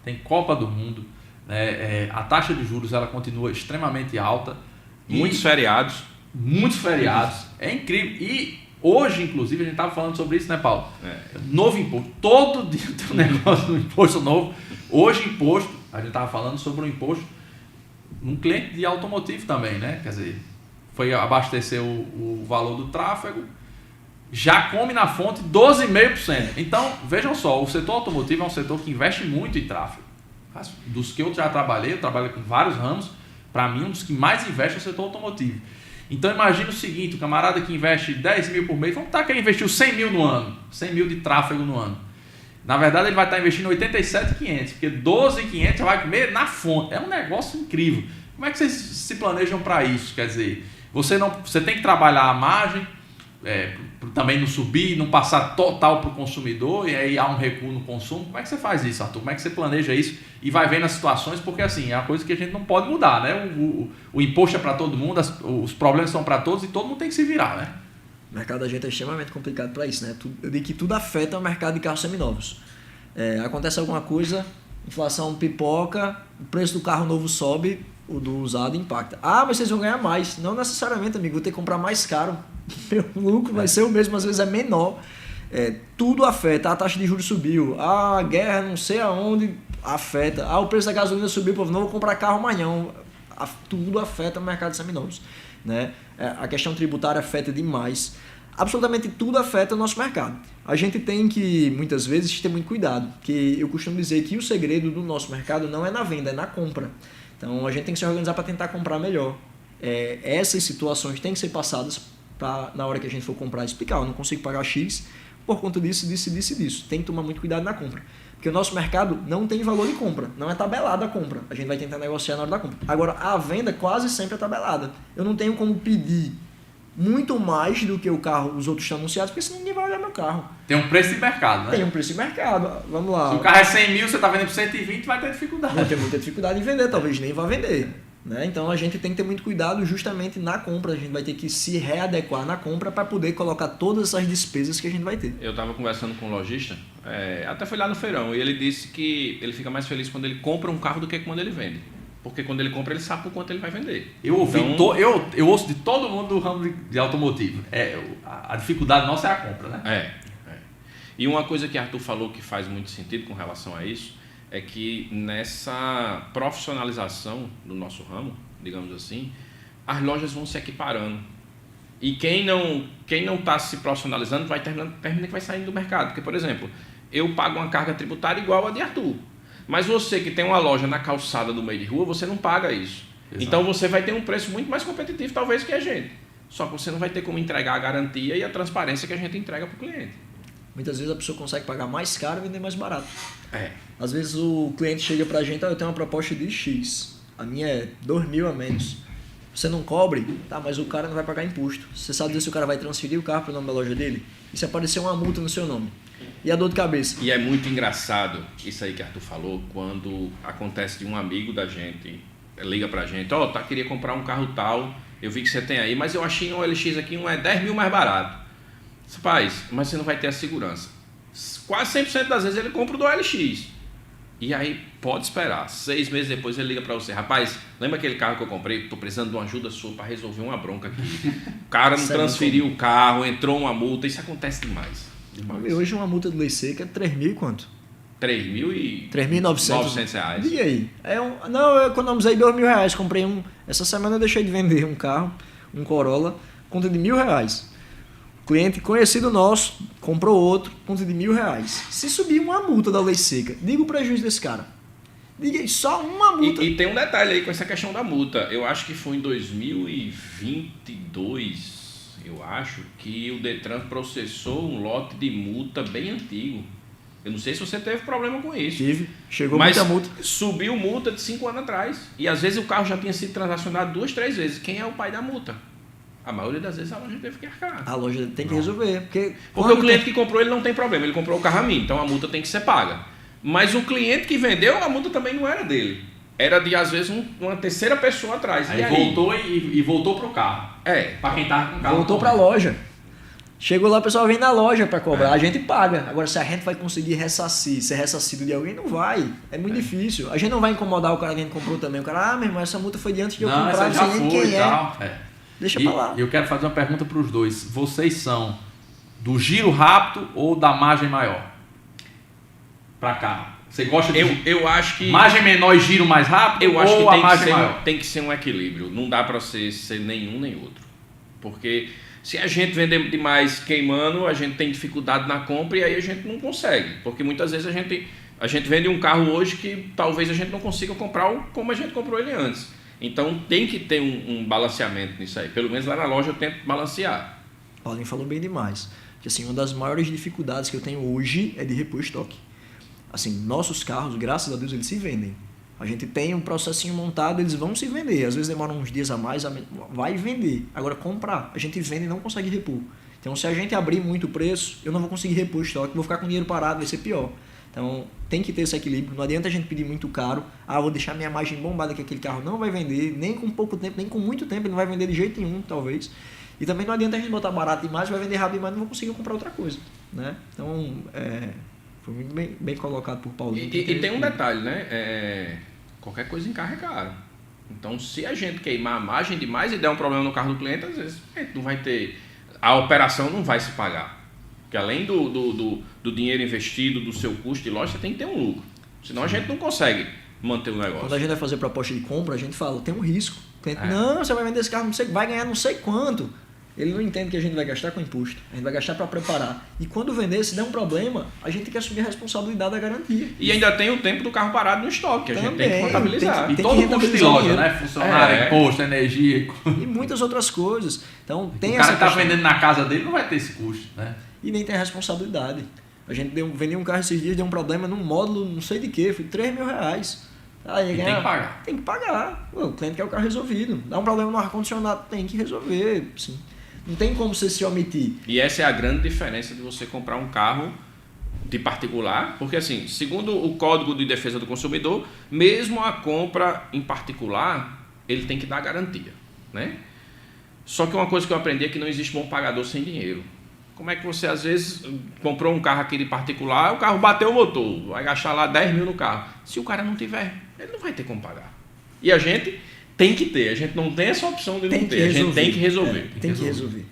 tem Copa do Mundo, né? A taxa de juros ela continua extremamente alta. Muitos feriados. É incrível. E hoje, inclusive, a gente estava falando sobre isso, né, Paulo? Novo imposto. Todo dia tem um negócio do imposto novo. Hoje, imposto, a gente estava falando sobre um imposto num cliente de automotivo também, né? Quer dizer, foi abastecer o valor do tráfego, já come na fonte 12,5%. Então, vejam só, o setor automotivo é um setor que investe muito em tráfego. Dos que eu já trabalhei, eu trabalho com vários ramos, para mim um dos que mais investe é o setor automotivo. Então imagina o seguinte, o camarada que investe 10 mil por mês, vamos estar que ele investiu 100 mil no ano, 100 mil de tráfego no ano. Na verdade ele vai estar investindo 87,500, porque 12,500 já vai comer na fonte. É um negócio incrível. Como é que vocês se planejam para isso? Quer dizer, você tem que trabalhar a margem, também não subir, não passar total para o consumidor e aí há um recuo no consumo. Como é que você faz isso, Arthur? Como é que você planeja isso e vai vendo as situações? Porque assim, é uma coisa que a gente não pode mudar, né? O imposto é para todo mundo, os problemas são para todos e todo mundo tem que se virar, né? O mercado da gente é extremamente complicado para isso, né? Eu digo que tudo afeta o mercado de carros seminovos. Acontece alguma coisa, inflação pipoca, o preço do carro novo sobe, o do usado impacta. Mas vocês vão ganhar mais. Não necessariamente, amigo, vou ter que comprar mais caro. Meu lucro vai ser o mesmo, às vezes é menor. Tudo afeta. A taxa de juros subiu, a guerra não sei aonde afeta, o preço da gasolina subiu, povo, não vou comprar carro amanhã. Tudo afeta o mercado de seminovos, né? A questão tributária afeta demais. Absolutamente tudo afeta o nosso mercado. A gente tem que, muitas vezes, ter muito cuidado, porque eu costumo dizer que o segredo do nosso mercado não é na venda, é na compra. Então a gente tem que se organizar para tentar comprar melhor. Essas situações têm que ser passadas para, na hora que a gente for comprar, explicar, eu não consigo pagar X por conta disso. Tem que tomar muito cuidado na compra. Porque o nosso mercado não tem valor de compra, não é tabelada a compra. A gente vai tentar negociar na hora da compra. Agora, a venda quase sempre é tabelada. Eu não tenho como pedir muito mais do que o carro, os outros estão anunciados, porque senão ninguém vai olhar meu carro. Tem um preço de mercado, né? Tem um preço de mercado, vamos lá. Se o carro é 100 mil, você está vendendo por 120, vai ter dificuldade. Vai ter muita dificuldade em vender, talvez nem vá vender. Né? Então a gente tem que ter muito cuidado justamente na compra, a gente vai ter que se readequar na compra para poder colocar todas essas despesas que a gente vai ter. Eu estava conversando com um lojista, até foi lá no feirão, e ele disse que ele fica mais feliz quando ele compra um carro do que quando ele vende. Porque quando ele compra, ele sabe por quanto ele vai vender. Eu ouço de todo mundo do ramo de automotivo. A dificuldade nossa é a compra, né? E uma coisa que Arthur falou que faz muito sentido com relação a isso, é que nessa profissionalização do nosso ramo, digamos assim, as lojas vão se equiparando. E quem não está se profissionalizando termina que vai saindo do mercado. Porque, por exemplo, eu pago uma carga tributária igual a de Arthur. Mas você que tem uma loja na calçada do meio de rua, você não paga isso. Exato. Então você vai ter um preço muito mais competitivo, talvez, que a gente. Só que você não vai ter como entregar a garantia e a transparência que a gente entrega para o cliente. Muitas vezes a pessoa consegue pagar mais caro e vender mais barato. Às vezes o cliente chega pra gente, eu tenho uma proposta de X, a minha é 2.000 a menos. Você não cobre? Tá, mas o cara não vai pagar imposto. Você sabe dizer se o cara vai transferir o carro pro nome da loja dele? E se aparecer uma multa no seu nome? E a dor de cabeça? E é muito engraçado isso aí que Arthur falou, quando acontece de um amigo da gente, liga pra gente, queria comprar um carro tal, eu vi que você tem aí, mas eu achei um OLX aqui, um é 10 mil mais barato. Rapaz, mas você não vai ter a segurança. Quase 100% das vezes ele compra o do OLX. E aí pode esperar. 6 meses depois ele liga para você. Rapaz, lembra aquele carro que eu comprei? Estou precisando de uma ajuda sua para resolver uma bronca aqui. O cara não transferiu o carro, entrou uma multa. Isso acontece demais. Hoje uma multa de lei seca é 3.000 e quanto? 3.900 reais. Diga aí. Não, eu economizei R$2.000. Comprei essa semana eu deixei de vender um carro, um Corolla, conta de R$1.000. Cliente conhecido nosso, comprou outro, conta de R$1.000. Se subir uma multa da lei seca, diga o prejuízo desse cara. Diga aí, só uma multa. E tem um detalhe aí com essa questão da multa. Eu acho que foi em 2022, eu acho, que o Detran processou um lote de multa bem antigo. Eu não sei se você teve problema com isso. Tive, chegou muita multa. Subiu multa de 5 anos atrás. E às vezes o carro já tinha sido transacionado 2, 3 vezes. Quem é o pai da multa? A maioria das vezes a loja teve que arcar. A loja tem que resolver. Porque o cliente que comprou, ele não tem problema. Ele comprou o carro a mim, então a multa tem que ser paga. Mas o cliente que vendeu, a multa também não era dele. Era de, às vezes, uma terceira pessoa atrás. Aí voltou e voltou pro carro. Para quem tava com o carro. Voltou para a loja. Chegou lá, o pessoal vem na loja para cobrar. A gente paga. Agora, se a gente vai conseguir ser ressarcido de alguém, não vai. É muito difícil. A gente não vai incomodar o cara que a gente comprou também. O cara, meu irmão, essa multa foi de antes de eu comprar. Não sei nem quem é. Deixa pra lá. Eu quero fazer uma pergunta para os dois. Vocês são do giro rápido ou da margem maior? Para carro. Você gosta de eu acho que margem menor e giro mais rápido? Eu acho ou que a margem maior? Tem que ser um equilíbrio. Não dá para ser nenhum nem outro. Porque se a gente vender demais queimando, a gente tem dificuldade na compra e aí a gente não consegue. Porque muitas vezes a gente vende um carro hoje que talvez a gente não consiga comprar como a gente comprou ele antes. Então tem que ter um balanceamento nisso aí. Pelo menos lá na loja eu tento balancear. Paulinho falou bem demais. Que, assim, uma das maiores dificuldades que eu tenho hoje é de repor estoque. Assim, nossos carros, graças a Deus, eles se vendem. A gente tem um processinho montado, eles vão se vender. Às vezes demoram uns dias a mais, vai vender. Agora, comprar, a gente vende e não consegue repor. Então, se a gente abrir muito o preço, eu não vou conseguir repor estoque, vou ficar com dinheiro parado, vai ser pior. Então, tem que ter esse equilíbrio. Não adianta a gente pedir muito caro. Vou deixar minha margem bombada que aquele carro não vai vender, nem com pouco tempo, nem com muito tempo, ele não vai vender de jeito nenhum, talvez. E também não adianta a gente botar barato demais, vai vender rápido demais, não vou conseguir comprar outra coisa. Né? Então, foi muito bem colocado por Paulinho. E tem um detalhe, né? Qualquer coisa em carro é caro. Então, se a gente queimar a margem demais e der um problema no carro do cliente, às vezes a gente não vai ter... A operação não vai se pagar. Porque além do dinheiro investido, do seu custo de loja, você tem que ter um lucro. Senão a gente não consegue manter o negócio. Quando a gente vai fazer proposta de compra, a gente fala, tem um risco. O cliente, não, você vai vender esse carro, vai ganhar não sei quanto. Ele não entende que a gente vai gastar com imposto. A gente vai gastar para preparar. E quando vender, se der um problema, a gente tem que assumir a responsabilidade da garantia. E ainda tem o tempo do carro parado no estoque, a gente tem que contabilizar. E todo o custo de loja, né? Funcionário, imposto, energia. E muitas outras coisas. Então, tem o cara que está vendendo na casa dele não vai ter esse custo, né? E nem tem a responsabilidade. A gente vendeu um carro esses dias, deu um problema num módulo, não sei de que, foi R$3.000. Aí, tem que pagar. Tem que pagar. O cliente quer o carro resolvido. Dá um problema no ar-condicionado, tem que resolver. Sim. Não tem como você se omitir. E essa é a grande diferença de você comprar um carro de particular, porque assim, segundo o Código de Defesa do Consumidor, mesmo a compra em particular, ele tem que dar garantia, né? Só que uma coisa que eu aprendi é que não existe bom pagador sem dinheiro. Como é que você, às vezes, comprou um carro aqui de particular, o carro bateu o motor, vai gastar lá 10 mil no carro. Se o cara não tiver, ele não vai ter como pagar. E a gente tem que ter, a gente não tem essa opção de não ter, a gente tem que resolver. Tem que resolver.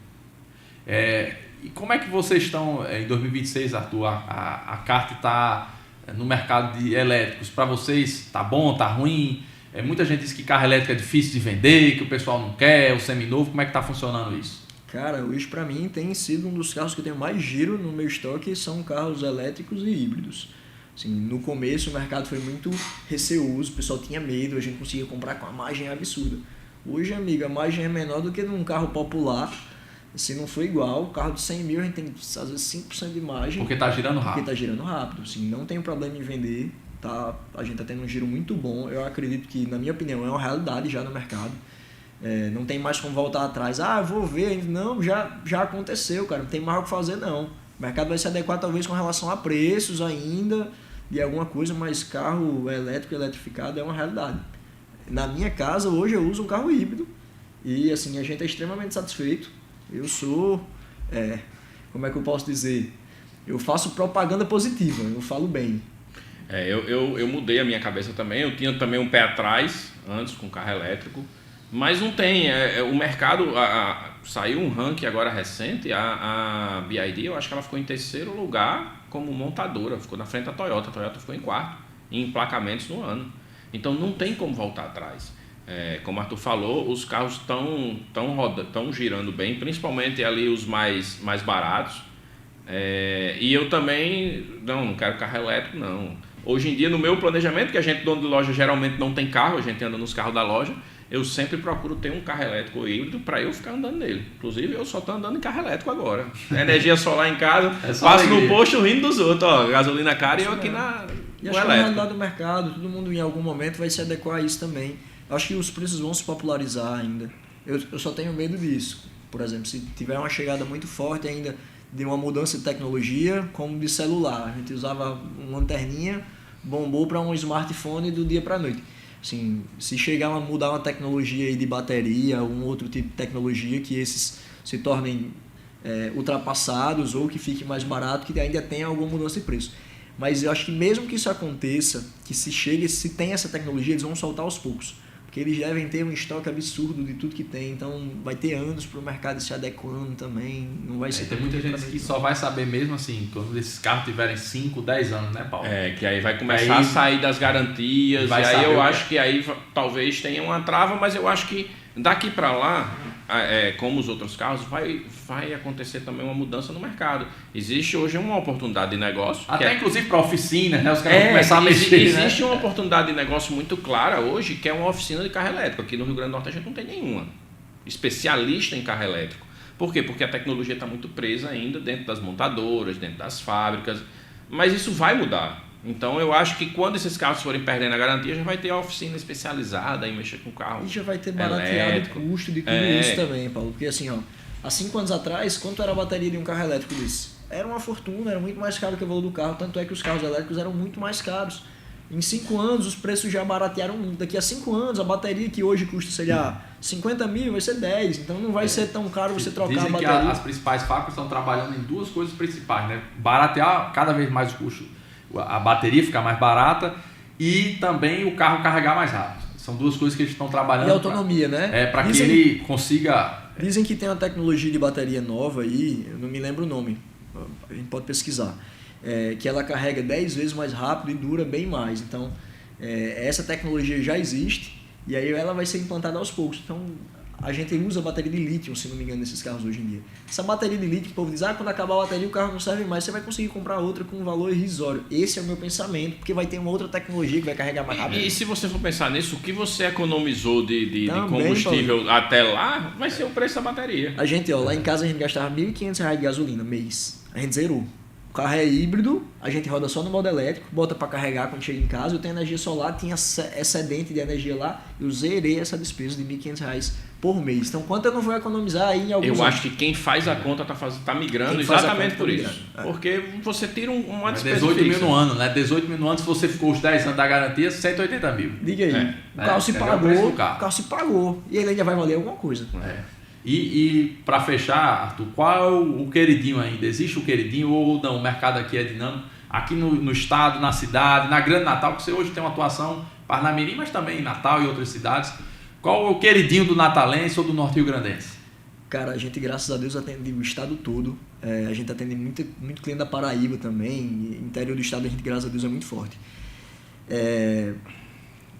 E como é que vocês estão em 2026, Arthur? A Kart está no mercado de elétricos. Para vocês, está bom, está ruim? Muita gente diz que carro elétrico é difícil de vender, que o pessoal não quer, o seminovo. Como é que está funcionando isso? Cara, hoje para mim tem sido um dos carros que eu tenho mais giro no meu estoque, são carros elétricos e híbridos. Assim, no começo o mercado foi muito receoso, o pessoal tinha medo, a gente conseguia comprar com uma margem absurda. Hoje, amiga, a margem é menor do que num carro popular. Se não for igual, o carro de 100 mil a gente tem às vezes 5% de margem. Porque está girando rápido. Porque está girando rápido. Assim, não tem problema em vender. Tá? A gente está tendo um giro muito bom. Eu acredito que, na minha opinião, é uma realidade já no mercado. Não tem mais como voltar atrás. Eu vou ver. Não, já aconteceu, cara. Não tem mais o que fazer, não. O mercado vai se adequar talvez com relação a preços ainda de alguma coisa, mas carro elétrico, eletrificado é uma realidade. Na minha casa, hoje eu uso um carro híbrido e assim, a gente é extremamente satisfeito. Eu sou, como é que eu posso dizer? Eu faço propaganda positiva, eu falo bem. Eu mudei a minha cabeça também, eu tinha também um pé atrás, antes com carro elétrico, mas não tem, o mercado, saiu um ranking agora recente, a BYD, eu acho que ela ficou em terceiro lugar como montadora, ficou na frente da Toyota, a Toyota ficou em quarto, em emplacamentos no ano, então não tem como voltar atrás. Como o Arthur falou, os carros estão girando bem, principalmente ali os mais baratos. E eu também não quero carro elétrico, não. Hoje em dia, no meu planejamento, que a gente, dono de loja, geralmente não tem carro, a gente anda nos carros da loja, eu sempre procuro ter um carro elétrico ou híbrido para eu ficar andando nele. Inclusive, eu só estou andando em carro elétrico agora. Energia solar em casa, passo no posto rindo dos outros, ó, gasolina cara e eu aqui na E acho que é a realidade do mercado, todo mundo em algum momento vai se adequar a isso também. Acho que os preços vão se popularizar ainda. Eu só tenho medo disso. Por exemplo, se tiver uma chegada muito forte ainda de uma mudança de tecnologia, como de celular. A gente usava uma lanterninha, bombou para um smartphone do dia para a noite. Assim, se chegar a mudar uma tecnologia aí de bateria, um outro tipo de tecnologia, que esses se tornem ultrapassados ou que fique mais barato, que ainda tenha alguma mudança de preço. Mas eu acho que mesmo que isso aconteça, que se tem essa tecnologia, eles vão soltar aos poucos. Porque eles devem ter um estoque absurdo de tudo que tem, então vai ter anos para o mercado se adequando também, não vai ser... Tem muita gente que só vai saber mesmo assim, quando esses carros tiverem 5, 10 anos, né, Paulo? Que aí vai começar a sair das garantias, e aí eu acho que aí talvez tenha uma trava, mas eu acho que daqui para lá, como os outros carros, vai acontecer também uma mudança no mercado. Existe hoje uma oportunidade de negócio. Até inclusive para oficina, né? Os caras vão começar a mexer. Existe uma oportunidade de negócio muito clara hoje, que é uma oficina de carro elétrico. Aqui no Rio Grande do Norte a gente não tem nenhuma especialista em carro elétrico. Por quê? Porque a tecnologia está muito presa ainda dentro das montadoras, dentro das fábricas. Mas isso vai mudar. Então eu acho que quando esses carros forem perdendo a garantia, já vai ter a oficina especializada em mexer com carro. E já vai ter barateado o custo de tudo isso também, Paulo. Porque assim, há 5 anos atrás, quanto era a bateria de um carro elétrico desse? Era uma fortuna, era muito mais caro que o valor do carro, tanto é que os carros elétricos eram muito mais caros. Em 5 anos os preços já baratearam muito. Daqui a 5 anos a bateria que hoje custa, sei lá, 50 mil vai ser 10. Então não vai ser tão caro você trocar Dizem a bateria. que as principais fábricas estão trabalhando em 2 coisas principais, né? Baratear cada vez mais o custo, a bateria ficar mais barata e também o carro carregar mais rápido. São 2 coisas que eles estão trabalhando. E autonomia, né? Para que ele consiga... Dizem que tem uma tecnologia de bateria nova aí, eu não me lembro o nome, a gente pode pesquisar, que ela carrega 10 vezes mais rápido e dura bem mais. Então, essa tecnologia já existe e aí ela vai ser implantada aos poucos. Então, a gente usa bateria de lítio, se não me engano, nesses carros hoje em dia. Essa bateria de lítio, o povo diz, quando acabar a bateria o carro não serve mais, você vai conseguir comprar outra com um valor irrisório. Esse é o meu pensamento, porque vai ter uma outra tecnologia que vai carregar mais rápido. E se você for pensar nisso, o que você economizou de combustível até lá, vai ser o preço da bateria. A gente, lá em casa, a gente gastava R$ 1.500 de gasolina mês. A gente zerou. O carro é híbrido, a gente roda só no modo elétrico, bota para carregar quando chega em casa. Eu tenho energia solar, tinha excedente de energia lá, eu zerei essa despesa de R$1.500 por mês. Então, quanto eu não vou economizar aí em alguns anos? Eu acho que quem faz a conta tá migrando exatamente por isso. Porque você tira uma despesa 18 fixa. mil no ano, né? 18 mil no ano, se você ficou os 10 anos da garantia, 180 mil. Diga aí, o carro se pagou, o carro se pagou. E ele ainda vai valer alguma coisa. E para fechar, Arthur, qual é o queridinho ainda? Existe o queridinho ou não? O mercado aqui é dinâmico? Aqui no estado, na cidade, na Grande Natal, que você hoje tem uma atuação Parnamirim, mas também em Natal e outras cidades. Qual é o queridinho do natalense ou do norte-rio-grandense? Cara, a gente, graças a Deus, atende o estado todo. A gente atende muito cliente da Paraíba também. Interior do estado, a gente, graças a Deus, é muito forte.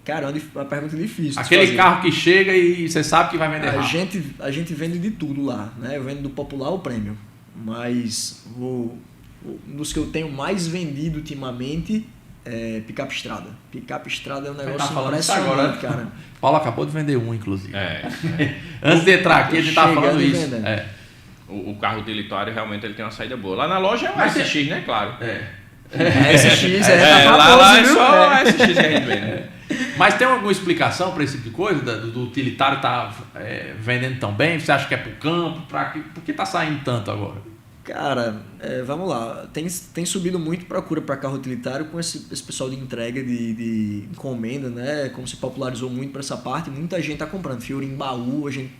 Cara, uma pergunta difícil. Aquele carro que chega e você sabe que vai vender rápido. A gente vende de tudo lá, né? Eu vendo do popular ao prêmio. Mas um dos que eu tenho mais vendido ultimamente é picape estrada. Picape estrada é um negócio impressionante, agora, cara. Paulo acabou de vender um, inclusive. Antes de entrar aqui, a gente estava falando isso. O carro utilitário realmente ele tem uma saída boa. Lá na loja é um SX, né? Claro. SX, tá lá é só SX que a gente vê, né? Mas tem alguma explicação para esse tipo de coisa? Do utilitário estar vendendo tão bem? Você acha que é para o campo? Por que está saindo tanto agora? Cara, vamos lá. Tem subido muito procura para carro utilitário com esse pessoal de entrega, de encomenda, né? Como se popularizou muito para essa parte, muita gente está comprando. Fiori em baú, a gente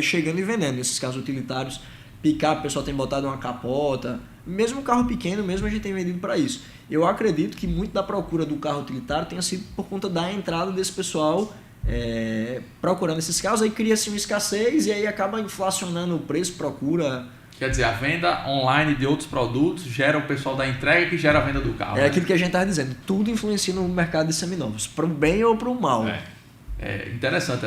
chegando e vendendo esses carros utilitários. Picape, o pessoal tem botado uma capota. Mesmo carro pequeno, mesmo a gente tem vendido para isso. Eu acredito que muito da procura do carro utilitário tenha sido por conta da entrada desse pessoal procurando esses carros. Aí cria-se uma escassez e aí acaba inflacionando o preço, procura. Quer dizer, a venda online de outros produtos gera o pessoal da entrega que gera a venda do carro. É aquilo que a gente estava dizendo. Tudo influencia no mercado de seminovos, para o bem ou para o mal. É interessante.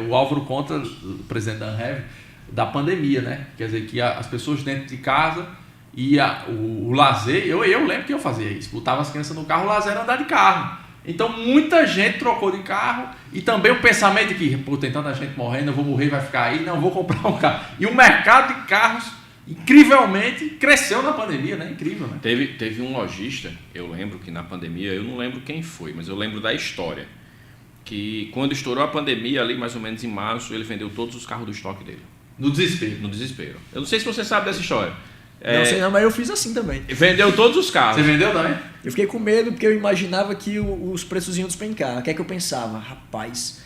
O Álvaro conta, o presidente da Anhev, da pandemia, né? Quer dizer, que as pessoas dentro de casa e o lazer, eu lembro que eu fazia isso, botava as crianças no carro, o lazer era andar de carro. Então muita gente trocou de carro e também o pensamento de que, pô, tem tanta gente morrendo, eu vou morrer, vai ficar aí, não, vou comprar um carro. E o mercado de carros, incrivelmente, cresceu na pandemia, né? Incrível, né? Teve um lojista, eu lembro que na pandemia, eu não lembro quem foi, mas eu lembro da história, que quando estourou a pandemia, ali mais ou menos em março, ele vendeu todos os carros do estoque dele. No desespero. No desespero. Eu não sei se você sabe dessa história. Não sei não, mas eu fiz assim também. Vendeu todos os carros. Você vendeu também? Eu fiquei com medo porque eu imaginava que os preços iam despencar. O que é que eu pensava? Rapaz,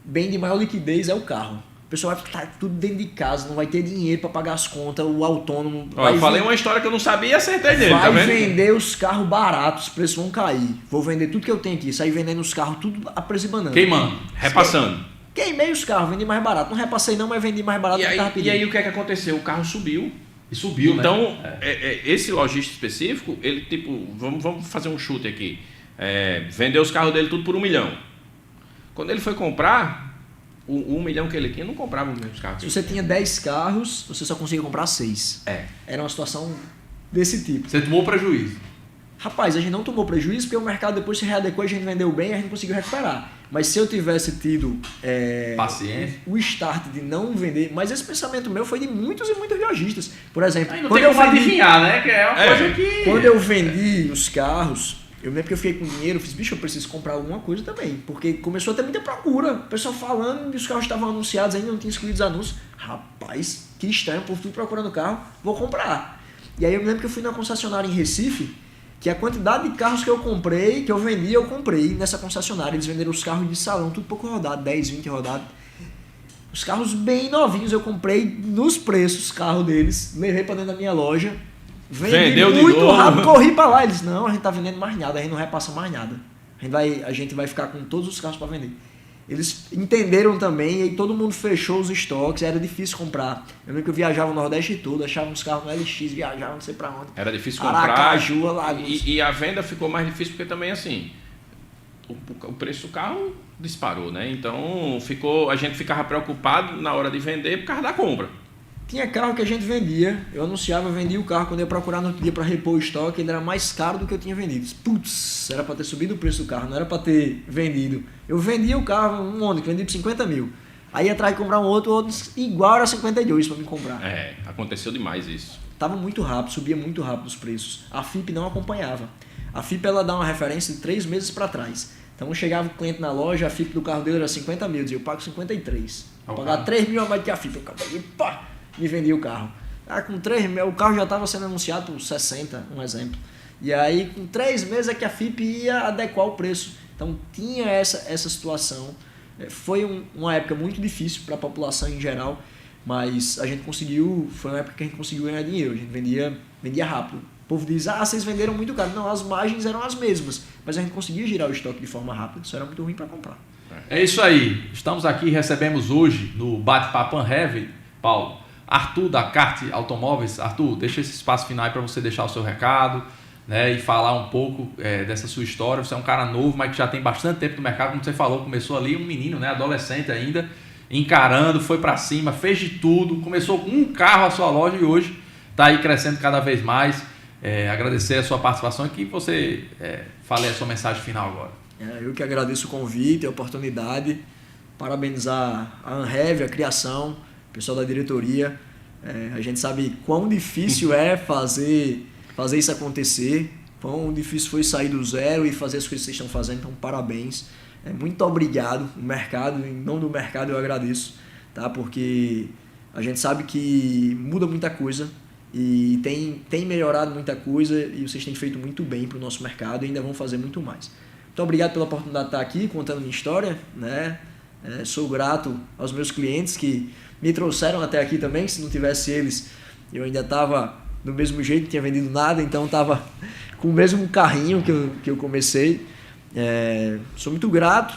bem de maior liquidez é o carro. O pessoal vai ficar tudo dentro de casa, não vai ter dinheiro para pagar as contas, o autônomo... Eu falei uma história que eu não sabia e acertei dele, vai tá vendo? vender os carros baratos, os preços vão cair. Vou vender tudo que eu tenho aqui, sair vendendo os carros tudo a preço de banana. Queimando. Repassando. Queimei os carros, vendi mais barato. Não repassei não, mas vendi mais barato do que estava pedindo. E aí o que é que aconteceu? O carro subiu. E subiu, então, né? Esse lojista específico, ele tipo, vamos fazer um chute aqui. Vendeu os carros dele tudo por 1 milhão. Quando ele foi comprar, o 1 milhão que ele tinha não comprava os mesmos carros. Se você tinha 10 carros, você só conseguia comprar 6. Era uma situação desse tipo. Você tomou prejuízo. Rapaz, a gente não tomou prejuízo porque o mercado depois se readequou, a gente vendeu bem e a gente conseguiu recuperar. Mas se eu tivesse tido paciência, o start de não vender, mas esse pensamento meu foi de muitos e muitos lojistas. Por exemplo, não tem como adivinhar, né? Que é uma coisa que... Quando eu vendi os carros, eu lembro que eu fiquei com dinheiro, fiz, bicho, eu preciso comprar alguma coisa também. Porque começou a ter muita procura. O pessoal falando que os carros estavam anunciados, ainda não tinha excluído os anúncios. Rapaz, que estranho, o povo tudo procurando carro, vou comprar. E aí eu me lembro que eu fui na concessionária em Recife, que a quantidade de carros que eu comprei, que eu vendi, eu comprei nessa concessionária. Eles venderam os carros de salão, tudo pouco rodado, 10, 20 rodados. Os carros bem novinhos, eu comprei nos preços, o carro deles, levei para dentro da minha loja, vendi muito rápido, corri para lá. Eles, não, a gente tá vendendo mais nada, a gente não repassa mais nada. A gente vai ficar com todos os carros para vender. Eles entenderam também, e aí todo mundo fechou os estoques, era difícil comprar. Eu lembro que eu viajava o Nordeste todo, achava uns carros no LX, viajava não sei pra onde. Era difícil comprar. Aracaju, Alagoas. E a venda ficou mais difícil porque também assim, o preço do carro disparou, né? Então a gente ficava preocupado na hora de vender por causa da compra. Tinha carro que a gente vendia, eu anunciava, eu vendia o carro, quando eu ia procurar no outro dia para repor o estoque, ele era mais caro do que eu tinha vendido. Putz, era para ter subido o preço do carro, não era para ter vendido. Eu vendia o carro, um Onix, vendi por 50 mil. Aí ia atrás de comprar um outro igual era 52 para me comprar. Aconteceu demais isso. Tava muito rápido, subia muito rápido os preços. A FIP não acompanhava. A FIP ela dá uma referência de 3 meses para trás. Então chegava o cliente na loja, a FIP do carro dele era 50 mil, dizia, eu pago 53. Vou pagar 3 mil a mais do que a FIP. Eu acabei, pá, me vendia o carro. Com 3 mil, o carro já estava sendo anunciado por 60, um exemplo. E aí com 3 meses é que a FIP ia adequar o preço. Então tinha essa situação. Foi uma época muito difícil para a população em geral, mas a gente conseguiu, foi uma época que a gente conseguiu ganhar dinheiro, a gente vendia rápido. O povo diz, vocês venderam muito caro. Não, as margens eram as mesmas, mas a gente conseguia girar o estoque de forma rápida, isso era muito ruim para comprar. É isso aí, estamos aqui, recebemos hoje no Bate-Papo Unheavy, Paulo, Arthur da Cart Automóveis. Arthur, deixa esse espaço final aí para você deixar o seu recado, né, e falar um pouco dessa sua história. Você é um cara novo, mas que já tem bastante tempo no mercado, como você falou, começou ali um menino, né, adolescente ainda, encarando, foi para cima, fez de tudo, começou com um carro a sua loja e hoje está aí crescendo cada vez mais. Agradecer a sua participação e que você fale a sua mensagem final agora. Eu que agradeço o convite, a oportunidade, parabenizar a Unheavy, a criação, o pessoal da diretoria. A gente sabe quão difícil é fazer isso acontecer, quão difícil foi sair do zero e fazer as coisas que vocês estão fazendo, então parabéns. Muito obrigado, o mercado, em nome do mercado eu agradeço, tá? Porque a gente sabe que muda muita coisa e tem melhorado muita coisa e vocês têm feito muito bem para o nosso mercado e ainda vão fazer muito mais. Muito obrigado pela oportunidade de estar aqui contando minha história, né? Sou grato aos meus clientes que me trouxeram até aqui também, se não tivesse eles eu ainda estava do mesmo jeito, não tinha vendido nada, então estava com o mesmo carrinho que eu comecei. Sou muito grato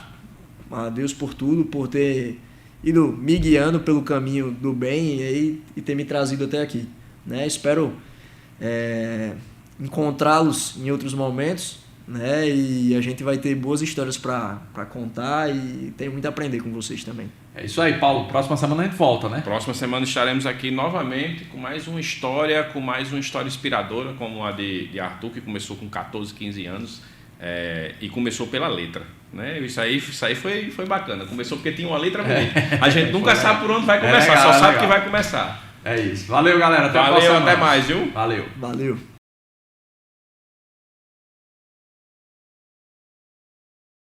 a Deus por tudo, por ter ido me guiando pelo caminho do bem e ter me trazido até aqui, né? Espero encontrá-los em outros momentos, né? E a gente vai ter boas histórias para contar e tenho muito a aprender com vocês também. É isso aí, Paulo. Próxima semana a gente volta, né? Próxima semana estaremos aqui novamente com mais uma história inspiradora, como a de Arthur, que começou com 14, 15 anos e começou pela letra, né? Isso aí foi bacana. Começou porque tinha uma letra bonita. A gente nunca sabe por onde vai começar, só sabe que vai começar. É isso. Valeu, galera. Até mais, viu? Valeu. Valeu.